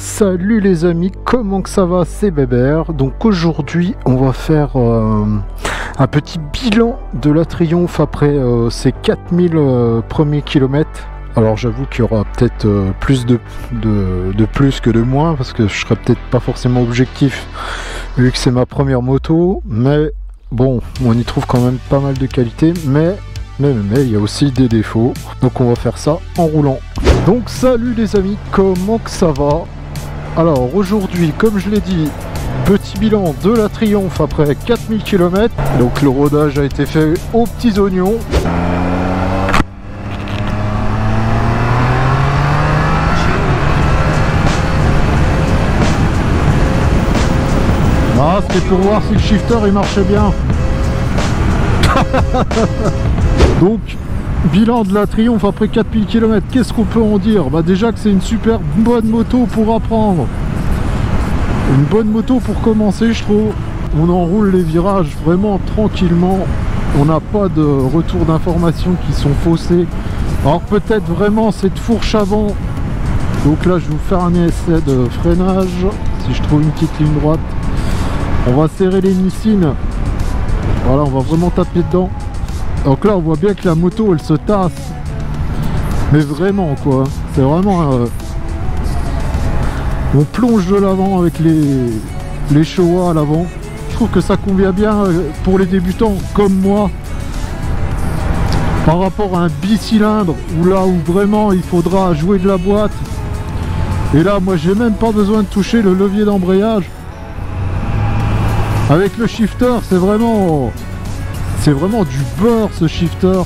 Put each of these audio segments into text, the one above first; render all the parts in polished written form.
Salut les amis, comment que ça va? C'est Bébert. Donc aujourd'hui on va faire un petit bilan de la Triumph après ces 4000 premiers kilomètres. Alors j'avoue qu'il y aura peut-être plus de plus que de moins, parce que je serai peut-être pas forcément objectif vu que c'est ma première moto, mais bon, on y trouve quand même pas mal de qualités, mais il y a aussi des défauts, donc on va faire ça en roulant. Donc salut les amis, comment que ça va? Alors aujourd'hui, comme je l'ai dit, petit bilan de la Triumph après 4000 km. Donc le rodage a été fait aux petits oignons. Ah, c'était pour voir si le shifter il marchait bien. Donc bilan de la Triumph après 4000 km, qu'est-ce qu'on peut en dire? Bah déjà que c'est une super bonne moto pour apprendre. Une bonne moto pour commencer, je trouve. On enroule les virages vraiment tranquillement. On n'a pas de retour d'informations qui sont faussés. Alors peut-être vraiment cette fourche avant. Donc là je vais vous faire un essai de freinage. Si je trouve une petite ligne droite. On va serrer les Nissin. Voilà, on va vraiment taper dedans. Donc là on voit bien que la moto elle se tasse, mais vraiment quoi, c'est vraiment on plonge de l'avant avec les Showa à l'avant. Je trouve que ça convient bien pour les débutants comme moi, par rapport à un bicylindre où là où vraiment il faudra jouer de la boîte. Et là moi j'ai même pas besoin de toucher le levier d'embrayage. Avec le shifter c'est vraiment du beurre ce shifter.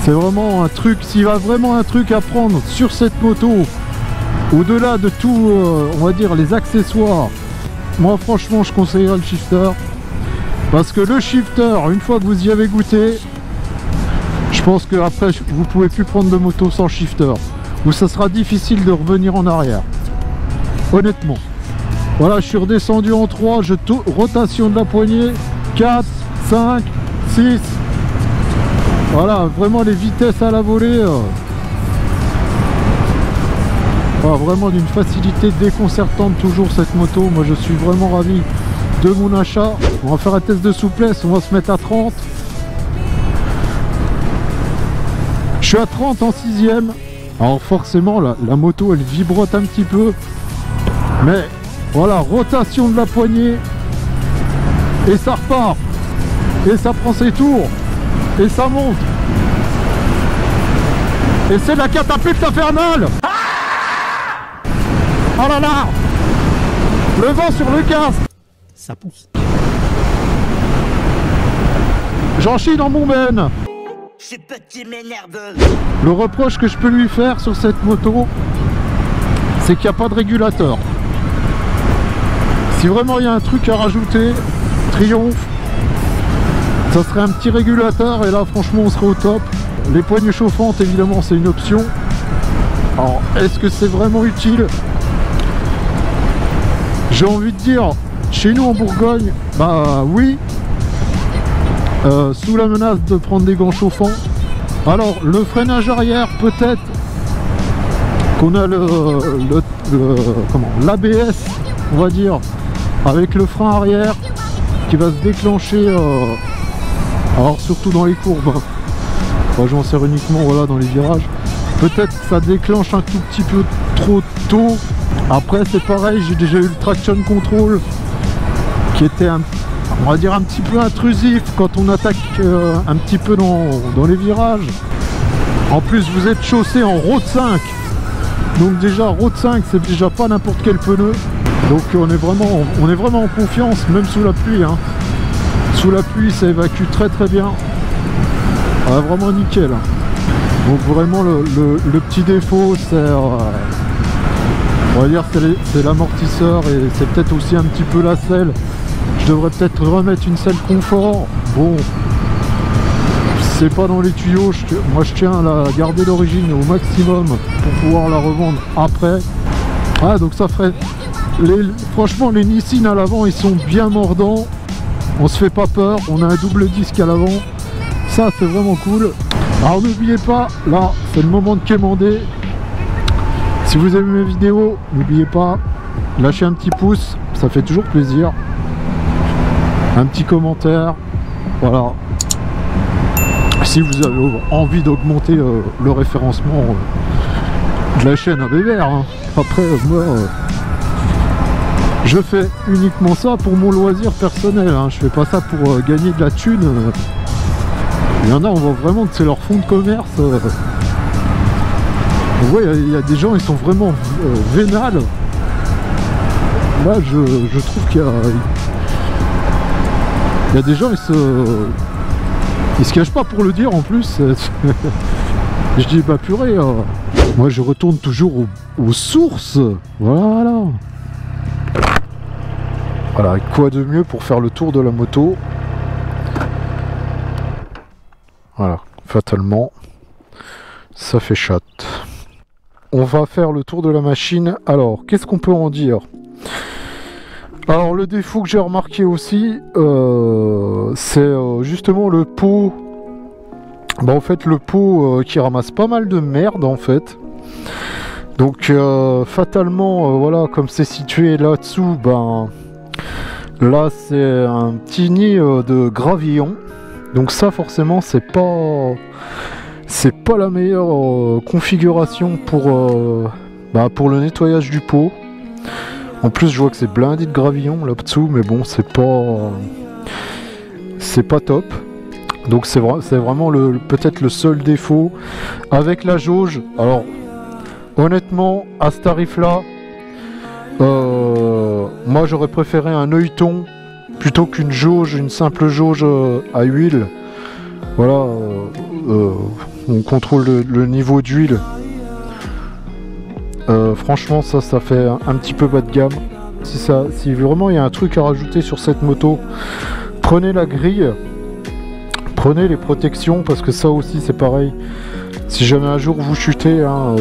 C'est vraiment un truc, s'il y a vraiment un truc à prendre sur cette moto, au-delà de tout, on va dire les accessoires, moi franchement je conseillerais le shifter. Parce que le shifter, une fois que vous y avez goûté, je pense que après vous pouvez plus prendre de moto sans shifter. Ou ça sera difficile de revenir en arrière. Honnêtement. Voilà, je suis redescendu en 3, rotation de la poignée, 4, 5, 6. Voilà, vraiment les vitesses à la volée. Voilà, vraiment d'une facilité déconcertante toujours cette moto. Moi je suis vraiment ravi de mon achat. On va faire un test de souplesse, on va se mettre à 30. Je suis à 30 en 6ème. Alors forcément la moto elle vibrote un petit peu. Mais voilà, rotation de la poignée. Et ça repart. Et ça prend ses tours. Et ça monte. Et c'est la catapulte infernale. Oh là là. Le vent sur le casque. Ça pousse. J'en chie dans mon ben. Ce petit m'énerve. Le reproche que je peux lui faire sur cette moto, c'est qu'il n'y a pas de régulateur. Si vraiment il y a un truc à rajouter, Triumph, ça serait un petit régulateur, et là franchement on serait au top. Les poignées chauffantes évidemment c'est une option. Alors est-ce que c'est vraiment utile? J'ai envie de dire, chez nous en Bourgogne, bah oui, sous la menace de prendre des gants chauffants. Alors le freinage arrière, peut-être qu'on a l'ABS, on va dire, avec le frein arrière qui va se déclencher, alors surtout dans les courbes. Moi j'en sers uniquement voilà, dans les virages. Peut-être que ça déclenche un tout petit peu trop tôt. Après c'est pareil, j'ai déjà eu le traction control qui était on va dire un petit peu intrusif quand on attaque un petit peu dans les virages. En plus vous êtes chaussé en Road 5, donc déjà Road 5 c'est déjà pas n'importe quel pneu. Donc on est vraiment en confiance, même sous la pluie, hein. Sous la pluie ça évacue très très bien. Ah, vraiment nickel. Donc vraiment le petit défaut c'est on va dire c'est l'amortisseur, et c'est peut-être aussi un petit peu la selle. Je devrais peut-être remettre une selle confort. Bon, c'est pas dans les tuyaux, moi je tiens à la garder l'origine au maximum pour pouvoir la revendre après. Ah donc ça ferait franchement les Nissin à l'avant ils sont bien mordants. On se fait pas peur, on a un double disque à l'avant. Ça c'est vraiment cool. Alors n'oubliez pas, là c'est le moment de quémander. Si vous aimez mes vidéos, n'oubliez pas, lâchez un petit pouce, ça fait toujours plaisir. Un petit commentaire, voilà. Si vous avez envie d'augmenter le référencement de la chaîne ABVR, hein. Après moi je fais uniquement ça pour mon loisir personnel, hein. Je fais pas ça pour gagner de la thune. Il y en a, on voit vraiment que c'est leur fonds de commerce. On voit, il y a des gens, ils sont vraiment vénales. Là je trouve qu'il y a des gens, ils se cachent pas pour le dire en plus. Je dis bah purée, moi je retourne toujours aux sources. Voilà. Voilà, quoi de mieux pour faire le tour de la moto. Voilà, fatalement, ça fait chatte. On va faire le tour de la machine. Alors, qu'est-ce qu'on peut en dire? Alors, le défaut que j'ai remarqué aussi, c'est justement le pot. Bah, en fait, le pot qui ramasse pas mal de merde, en fait. Donc, fatalement, voilà, comme c'est situé là-dessous, ben... Là, c'est un petit nid de gravillon. Donc ça, forcément, c'est pas la meilleure configuration pour le nettoyage du pot. En plus, je vois que c'est blindé de gravillon là-dessous, mais bon, c'est pas top. Donc c'est vraiment peut-être le seul défaut. Avec la jauge, alors honnêtement, à ce tarif-là, moi j'aurais préféré un œilleton plutôt qu'une jauge, une simple jauge à huile. Voilà, on contrôle le niveau d'huile. Franchement ça fait un petit peu bas de gamme. Si vraiment il y a un truc à rajouter sur cette moto, prenez la grille, prenez les protections, parce que ça aussi c'est pareil. Si jamais un jour vous chutez, hein,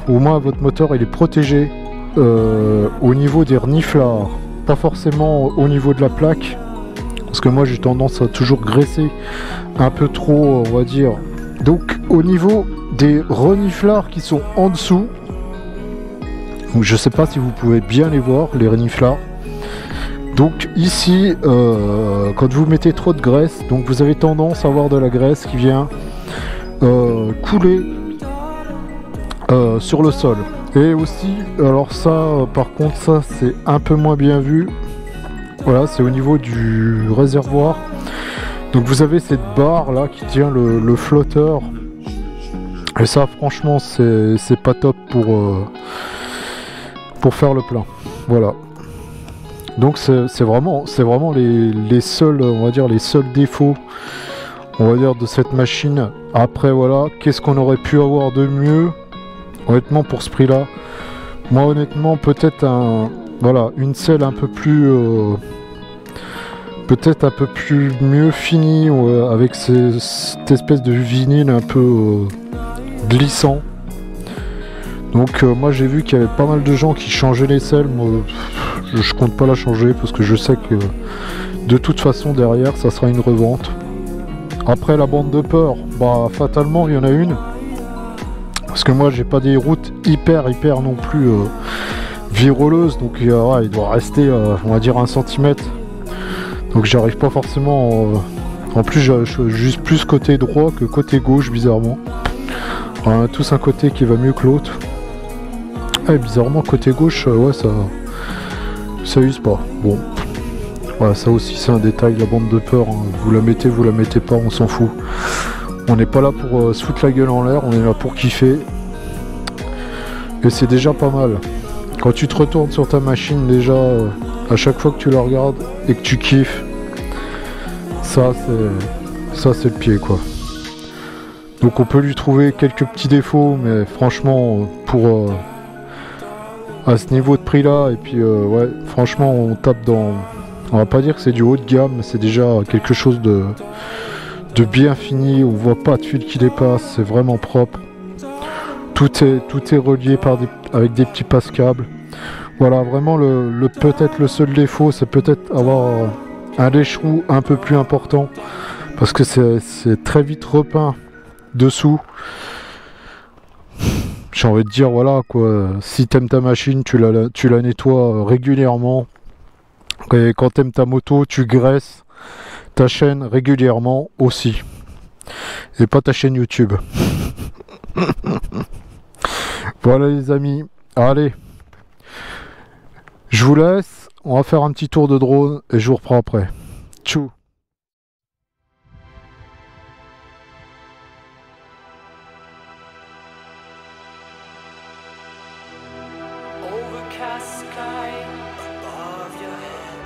au moins votre moteur il est protégé. Au niveau des reniflards, pas forcément au niveau de la plaque, parce que moi j'ai tendance à toujours graisser un peu trop, on va dire. Donc au niveau des reniflards qui sont en dessous, donc je sais pas si vous pouvez bien les voir, les reniflards. Donc ici, quand vous mettez trop de graisse, donc vous avez tendance à avoir de la graisse qui vient couler sur le sol. Et aussi, alors ça, par contre, ça c'est un peu moins bien vu. Voilà, c'est au niveau du réservoir. Donc vous avez cette barre là qui tient le flotteur. Et ça, franchement, c'est pas top pour faire le plein. Voilà. Donc c'est vraiment les seuls, on va dire, les seuls défauts, on va dire, de cette machine. Après, voilà, qu'est-ce qu'on aurait pu avoir de mieux? Honnêtement, pour ce prix là, moi honnêtement, peut-être une selle un peu plus peut-être un peu plus mieux finie, avec cette espèce de vinyle un peu glissant. Donc moi j'ai vu qu'il y avait pas mal de gens qui changeaient les selles. Moi je compte pas la changer, parce que je sais que de toute façon derrière ça sera une revente. Après, la bande de peur, bah fatalement il y en a une. Parce que moi j'ai pas des routes hyper non plus viroleuses, donc il doit rester on va dire 1 cm. Donc j'arrive pas forcément en plus je suis juste plus côté droit que côté gauche, bizarrement. On a tous un côté qui va mieux que l'autre. Et bizarrement côté gauche, ouais, ça use pas. Bon, voilà, ça aussi c'est un détail, la bande de peur, hein. Vous la mettez pas, on s'en fout. On n'est pas là pour se foutre la gueule en l'air, on est là pour kiffer. Et c'est déjà pas mal. Quand tu te retournes sur ta machine, déjà, à chaque fois que tu la regardes et que tu kiffes, ça c'est le pied, quoi. Donc on peut lui trouver quelques petits défauts, mais franchement, pour à ce niveau de prix là, et puis ouais, franchement on tape dans, on va pas dire que c'est du haut de gamme, mais c'est déjà quelque chose de bien fini. On voit pas de fil qui dépasse, c'est vraiment propre. Tout est relié avec des petits passe-câbles. Voilà, vraiment peut-être le seul défaut, c'est peut-être avoir un lèche-roue un peu plus important, parce que c'est très vite repeint dessous. J'ai envie de dire, voilà quoi, si t'aimes ta machine, tu la nettoies régulièrement. Et quand t'aimes ta moto, tu graisses ta chaîne régulièrement aussi. Et pas ta chaîne YouTube. Voilà les amis, allez. Je vous laisse, on va faire un petit tour de drone et je vous reprends après. Tchou. Overcast sky above your head.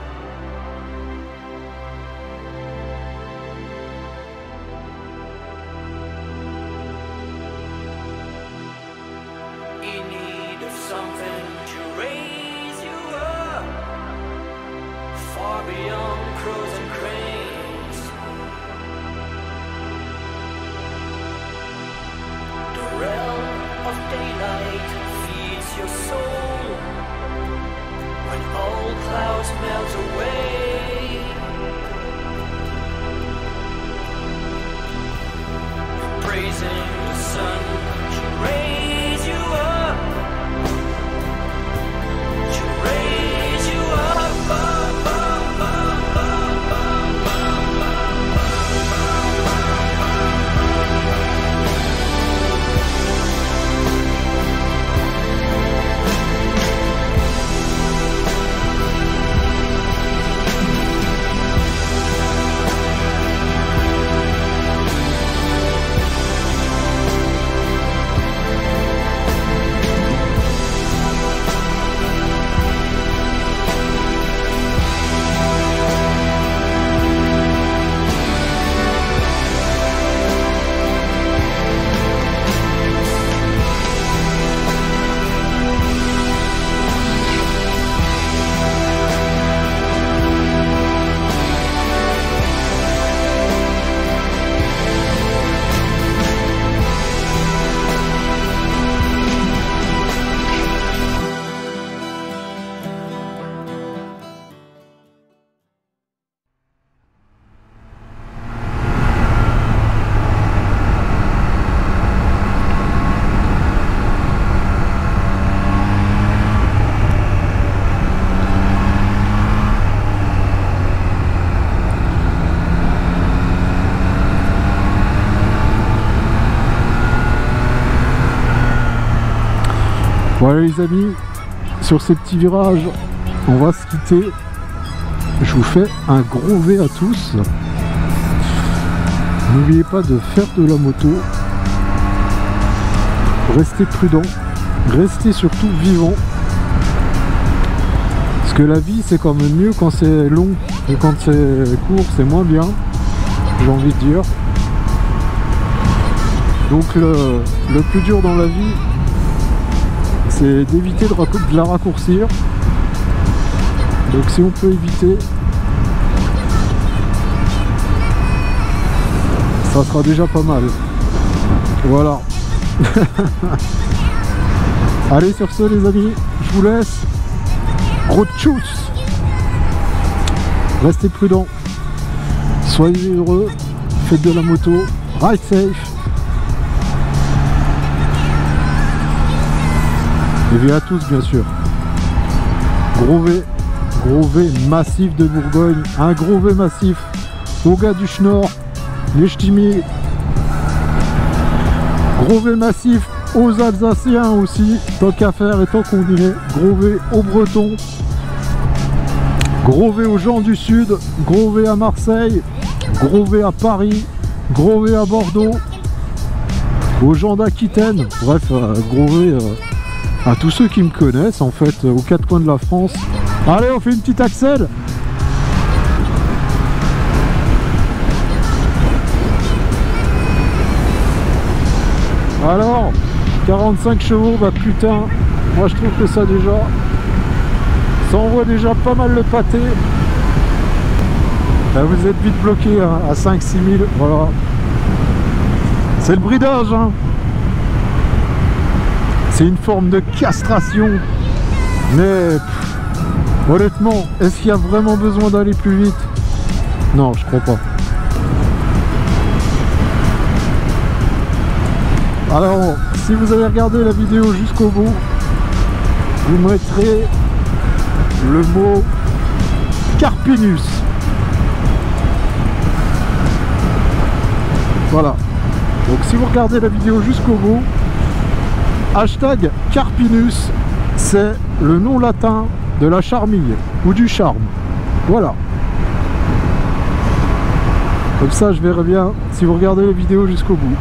In need of something to raise you up, far beyond crows and cranes. The realm of daylight feeds your soul when all clouds melt away. You're praising the sun to raise you up, to raise you up, up, up, up, up, up, Voilà les amis, sur ces petits virages, on va se quitter. Je vous fais un gros V à tous. N'oubliez pas de faire de la moto. Restez prudent. Restez surtout vivant. Parce que la vie c'est quand même mieux quand c'est long. Et quand c'est court c'est moins bien. J'ai envie de dire. Donc le plus dur dans la vie, c'est d'éviter de la raccourcir. Donc si on peut éviter, ça sera déjà pas mal. Voilà. Allez, sur ce les amis, je vous laisse. Gros tchuss. Restez prudents. Soyez heureux. Faites de la moto. Ride safe. Et vive à tous bien sûr. Gros V massif de Bourgogne, un gros V massif aux gars du Schnorr, les Ch'timi. Gros V massif aux Alsaciens aussi, tant qu'à faire et tant qu'on y est. Gros V aux Bretons, gros V aux gens du Sud, gros V à Marseille, gros V à Paris, gros V à Bordeaux, aux gens d'Aquitaine, bref, gros V à tous ceux qui me connaissent en fait, aux quatre coins de la France. Allez, on fait une petite accel. Alors, 45 chevaux, bah putain, moi je trouve que ça déjà, ça envoie déjà pas mal le pâté. Là, vous êtes vite bloqué hein, à 5-6 000, voilà. C'est le bridage, hein. C'est une forme de castration. Mais honnêtement, est-ce qu'il y a vraiment besoin d'aller plus vite? Non, je crois pas. Alors, si vous avez regardé la vidéo jusqu'au bout, vous mettrez le mot Carpinus. Voilà. Donc si vous regardez la vidéo jusqu'au bout, hashtag Carpinus, c'est le nom latin de la charmille ou du charme. Voilà. Comme ça je verrai bien si vous regardez la vidéo jusqu'au bout.